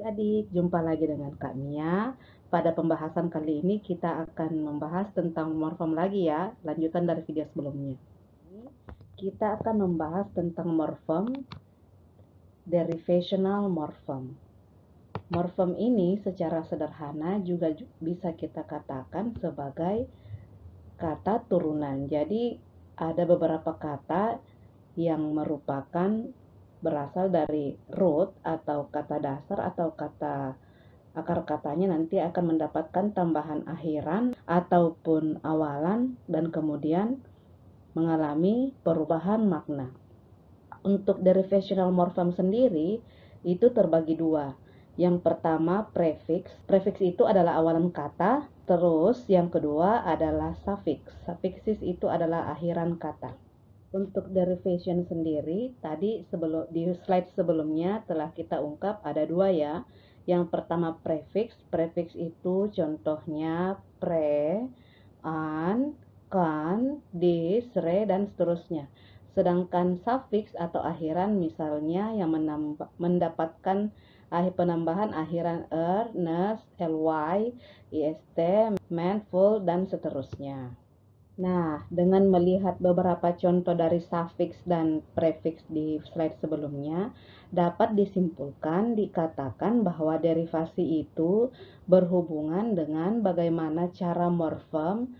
Adik-adik, jumpa lagi dengan Kak Mia. Pada pembahasan kali ini kita akan membahas tentang morfem lagi ya, lanjutan dari video sebelumnya. Kita akan membahas tentang morfem, derivational morfem. Morfem ini secara sederhana juga bisa kita katakan sebagai kata turunan. Jadi ada beberapa kata yang merupakan berasal dari root atau kata dasar atau kata akar katanya nanti akan mendapatkan tambahan akhiran ataupun awalan dan kemudian mengalami perubahan makna. Untuk derivational morphem sendiri itu terbagi dua. Yang pertama prefix. Prefix itu adalah awalan kata. Terus yang kedua adalah suffix. Suffixes itu adalah akhiran kata. Untuk derivation sendiri, tadi di slide sebelumnya telah kita ungkap ada dua ya. Yang pertama prefix. Prefix itu contohnya pre, an, kan, dis, re, dan seterusnya. Sedangkan suffix atau akhiran misalnya yang mendapatkan penambahan akhiran er, nes, ly, ist, man, full, dan seterusnya. Nah, dengan melihat beberapa contoh dari suffix dan prefix di slide sebelumnya, dapat disimpulkan dikatakan bahwa derivasi itu berhubungan dengan bagaimana cara morfem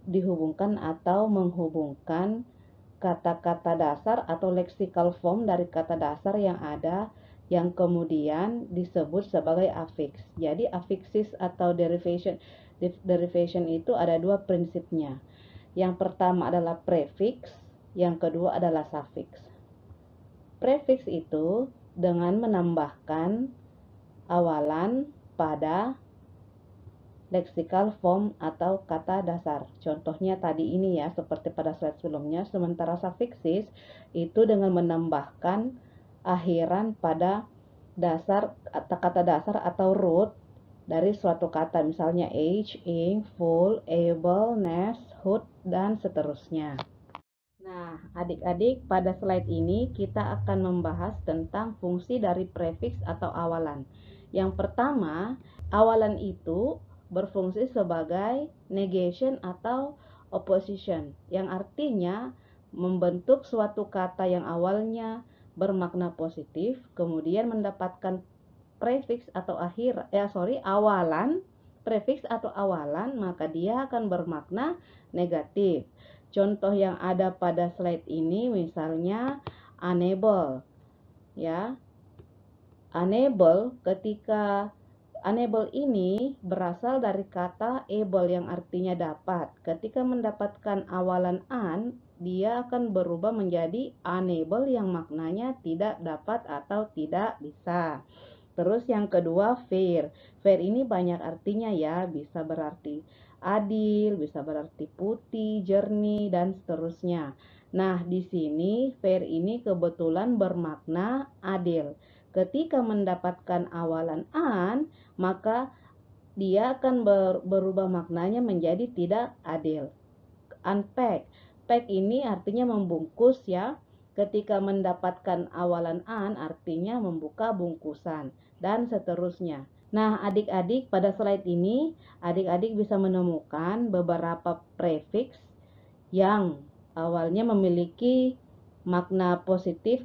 dihubungkan atau menghubungkan kata-kata dasar atau lexical form dari kata dasar yang ada yang kemudian disebut sebagai affix. Jadi affixes atau derivation itu ada dua prinsipnya. Yang pertama adalah prefix, yang kedua adalah suffix. Prefix itu dengan menambahkan awalan pada lexical form atau kata dasar. Contohnya tadi ini ya, seperti pada slide sebelumnya. Sementara suffixes itu dengan menambahkan akhiran pada dasar atau kata dasar atau root dari suatu kata, misalnya age, ink, full, able, nest, hood, dan seterusnya. Nah, adik-adik, pada slide ini kita akan membahas tentang fungsi dari prefix atau awalan. Yang pertama, awalan itu berfungsi sebagai negation atau opposition, yang artinya membentuk suatu kata yang awalnya bermakna positif, kemudian mendapatkan prefix atau awalan, prefix atau awalan, maka dia akan bermakna negatif. Contoh yang ada pada slide ini misalnya unable, ya. Unable, ketika unable ini berasal dari kata able yang artinya dapat. Ketika mendapatkan awalan an, dia akan berubah menjadi unable yang maknanya tidak dapat atau tidak bisa. Terus yang kedua fair. Fair ini banyak artinya ya, bisa berarti adil, bisa berarti putih, jernih, dan seterusnya. Nah, di sini fair ini kebetulan bermakna adil. Ketika mendapatkan awalan an, maka dia akan berubah maknanya menjadi tidak adil. Unpack. Pack ini artinya membungkus ya. Ketika mendapatkan awalan an artinya membuka bungkusan dan seterusnya. Nah, adik-adik pada slide ini adik-adik bisa menemukan beberapa prefix yang awalnya memiliki makna positif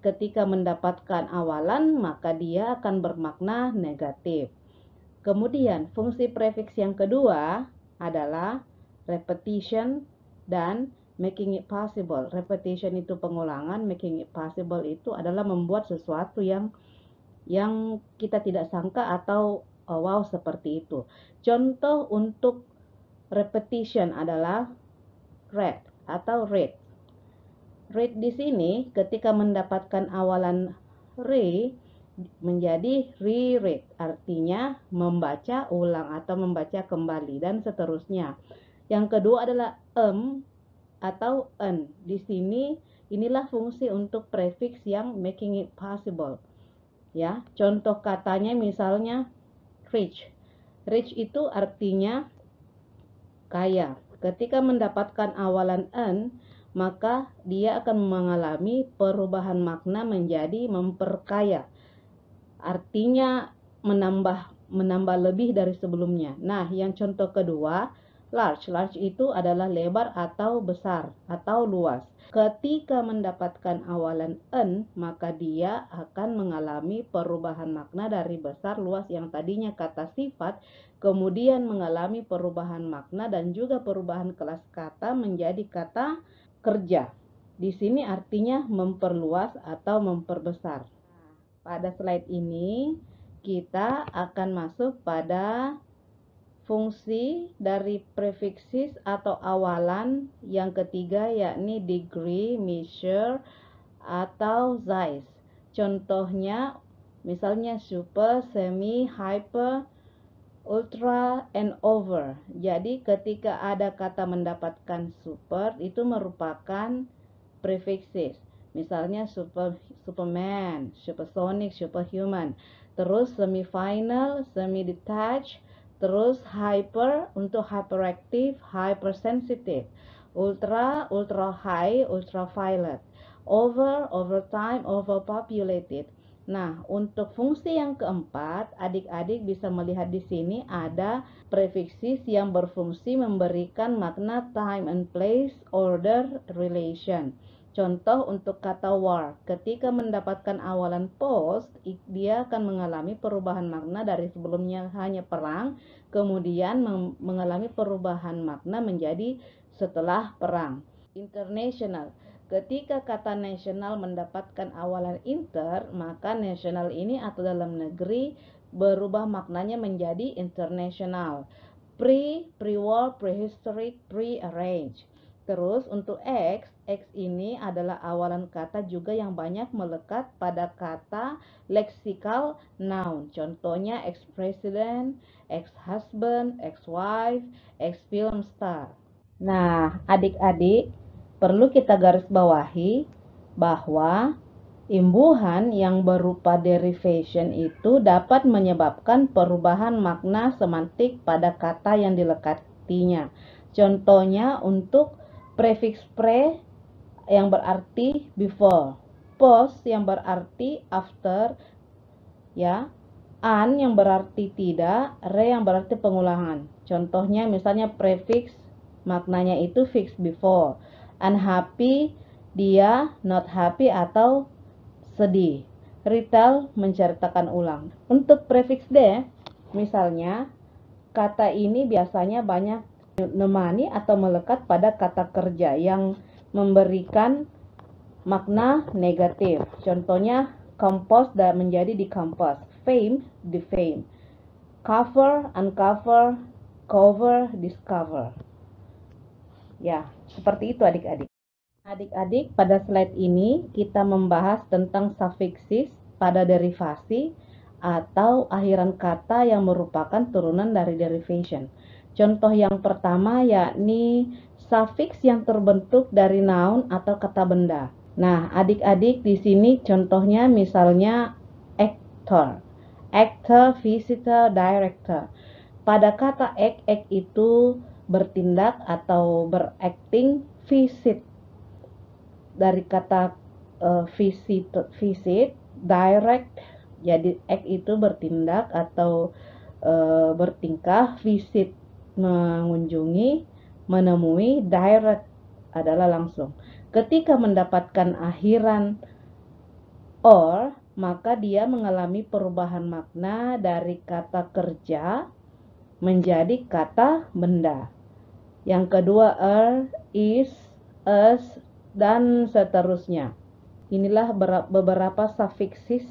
ketika mendapatkan awalan maka dia akan bermakna negatif. Kemudian fungsi prefix yang kedua adalah repetition dan making it possible. Repetition itu pengulangan, making it possible itu adalah membuat sesuatu yang kita tidak sangka atau wow seperti itu. Contoh untuk repetition adalah read atau read. Read di sini ketika mendapatkan awalan re menjadi reread, artinya membaca ulang atau membaca kembali dan seterusnya. Yang kedua adalah atau an. Di sini inilah fungsi untuk prefix yang making it possible. Ya, contoh katanya misalnya rich. Rich itu artinya kaya. Ketika mendapatkan awalan an, maka dia akan mengalami perubahan makna menjadi memperkaya. artinya menambah lebih dari sebelumnya. Nah, yang contoh kedua, large. Large itu adalah lebar atau besar atau luas. Ketika mendapatkan awalan n, maka dia akan mengalami perubahan makna dari besar luas yang tadinya kata sifat, kemudian mengalami perubahan makna dan juga perubahan kelas kata menjadi kata kerja. Di sini artinya memperluas atau memperbesar. Pada slide ini kita akan masuk pada fungsi dari prefiksis atau awalan yang ketiga, yakni degree, measure, atau size. Contohnya misalnya super, semi, hyper, ultra, and over. Jadi ketika ada kata mendapatkan super, itu merupakan prefiksis. Misalnya Superman, supersonic, superhuman. Terus semi-final, semi-detached. Terus hyper untuk hyperactive, hypersensitive. Ultra, ultra high, ultraviolet. Over, overtime, overpopulated. Nah, untuk fungsi yang keempat, adik-adik bisa melihat di sini ada prefiksis yang berfungsi memberikan makna time and place, order, relation. Contoh untuk kata war, ketika mendapatkan awalan post, dia akan mengalami perubahan makna dari sebelumnya hanya perang, kemudian mengalami perubahan makna menjadi setelah perang. International, ketika kata national mendapatkan awalan inter, maka national ini atau dalam negeri berubah maknanya menjadi international. Pre-war, prehistoric, pre-arranged. Terus untuk X ini adalah awalan kata juga yang banyak melekat pada kata leksikal noun. Contohnya ex-president, ex-husband, ex-wife, ex-film star. Nah, adik-adik, perlu kita garis bawahi bahwa imbuhan yang berupa derivation itu dapat menyebabkan perubahan makna semantik pada kata yang dilekatinya. Contohnya untuk prefix pre yang berarti before, post yang berarti after, ya, an yang berarti tidak, re yang berarti pengulangan. Contohnya misalnya prefix maknanya itu fix before, unhappy dia, not happy atau sedih, retell menceritakan ulang. Untuk prefix de, misalnya kata ini biasanya banyak menemani atau melekat pada kata kerja yang memberikan makna negatif. Contohnya compose dan menjadi decompose, fame, defame, cover, uncover, cover, discover. Ya, seperti itu adik-adik. Adik-adik, pada slide ini kita membahas tentang sufiksis pada derivasi atau akhiran kata yang merupakan turunan dari derivation. Contoh yang pertama yakni sufiks yang terbentuk dari noun atau kata benda. Nah, adik-adik di sini contohnya misalnya actor, visitor, director. Pada kata act itu bertindak atau beracting, visit dari kata visit, direct, jadi act itu bertindak atau bertingkah, visit mengunjungi, menemui, direct adalah langsung. Ketika mendapatkan akhiran or, maka dia mengalami perubahan makna dari kata kerja menjadi kata benda. Yang kedua is, us, dan seterusnya. Inilah beberapa sufiksis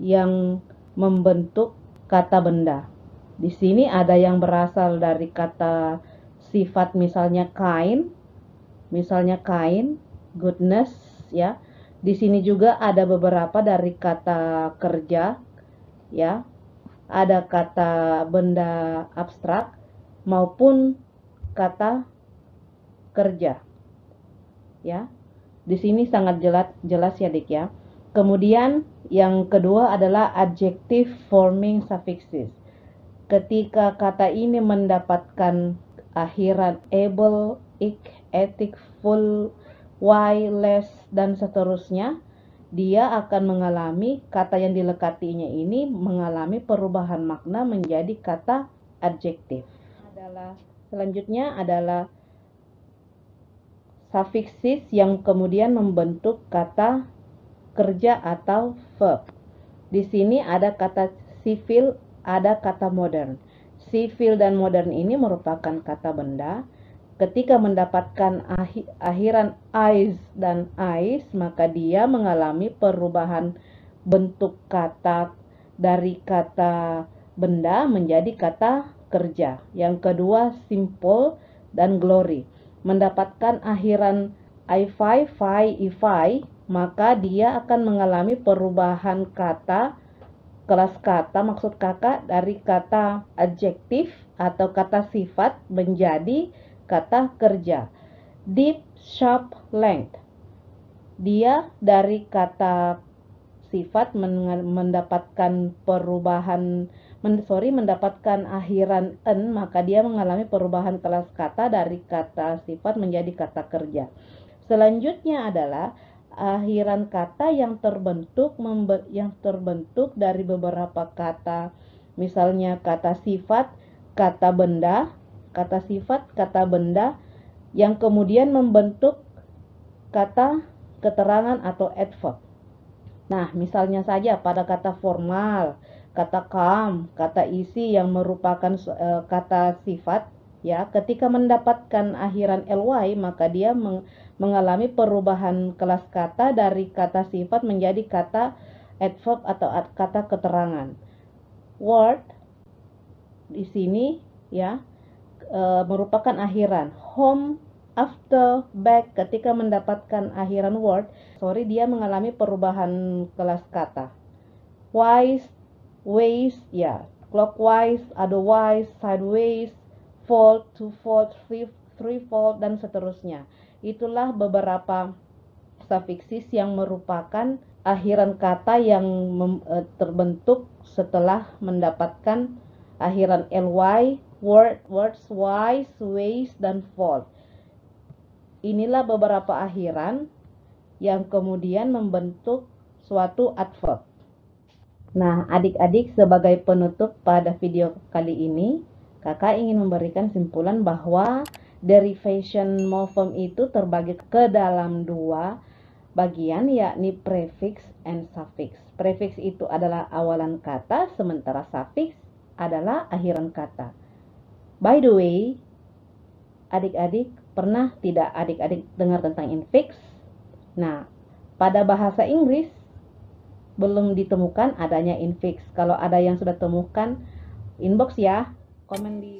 yang membentuk kata benda. Di sini ada yang berasal dari kata sifat misalnya kind, goodness, ya. Di sini juga ada beberapa dari kata kerja, ya. Ada kata benda abstrak maupun kata kerja. Ya. Di sini sangat jelas ya, Dik, ya. Kemudian yang kedua adalah adjective forming suffixes. Ketika kata ini mendapatkan akhiran able, ik, etik, full, why, less, dan seterusnya, dia akan mengalami, kata yang dilekatinya ini mengalami perubahan makna menjadi kata adjektif. Selanjutnya adalah sufiksis yang kemudian membentuk kata kerja atau verb. Di sini ada kata sivil, ada kata modern. Sivil dan modern ini merupakan kata benda. Ketika mendapatkan akhiran "is" dan "ais", maka dia mengalami perubahan bentuk kata dari kata benda menjadi kata kerja. Yang kedua, simple dan glory. Mendapatkan akhiran "ify", "fy", "ify", maka dia akan mengalami perubahan kata, kelas kata maksud kakak, dari kata adjektif atau kata sifat menjadi kata kerja. Deep, sharp, length. Dia dari kata sifat mendapatkan mendapatkan akhiran "en", maka dia mengalami perubahan kelas kata dari kata sifat menjadi kata kerja. Selanjutnya adalah akhiran kata yang terbentuk dari beberapa kata, misalnya kata sifat, kata benda, kata sifat, kata benda, yang kemudian membentuk kata keterangan atau adverb. Nah, misalnya saja pada kata formal, kata calm, kata isi yang merupakan kata sifat, ya, ketika mendapatkan akhiran ly, maka dia mengalami perubahan kelas kata dari kata sifat menjadi kata adverb atau kata keterangan. Word di sini, ya, merupakan akhiran. Home, after, back, ketika mendapatkan akhiran word, dia mengalami perubahan kelas kata. Wise, ways, ya, clockwise, otherwise, sideways, fold, two-fold, threefold, dan seterusnya. Itulah beberapa sufiksis yang merupakan akhiran kata yang terbentuk setelah mendapatkan akhiran ly, words, wise, ways, dan fold. Inilah beberapa akhiran yang kemudian membentuk suatu adverb. Nah, adik-adik, sebagai penutup pada video kali ini, kakak ingin memberikan simpulan bahwa derivation morphem itu terbagi ke dalam dua bagian, yakni prefix and suffix. Prefix itu adalah awalan kata, sementara suffix adalah akhiran kata. By the way, adik-adik, pernah tidak adik-adik dengar tentang infix? Nah, pada bahasa Inggris belum ditemukan adanya infix. Kalau ada yang sudah temukan, inbox ya, komen di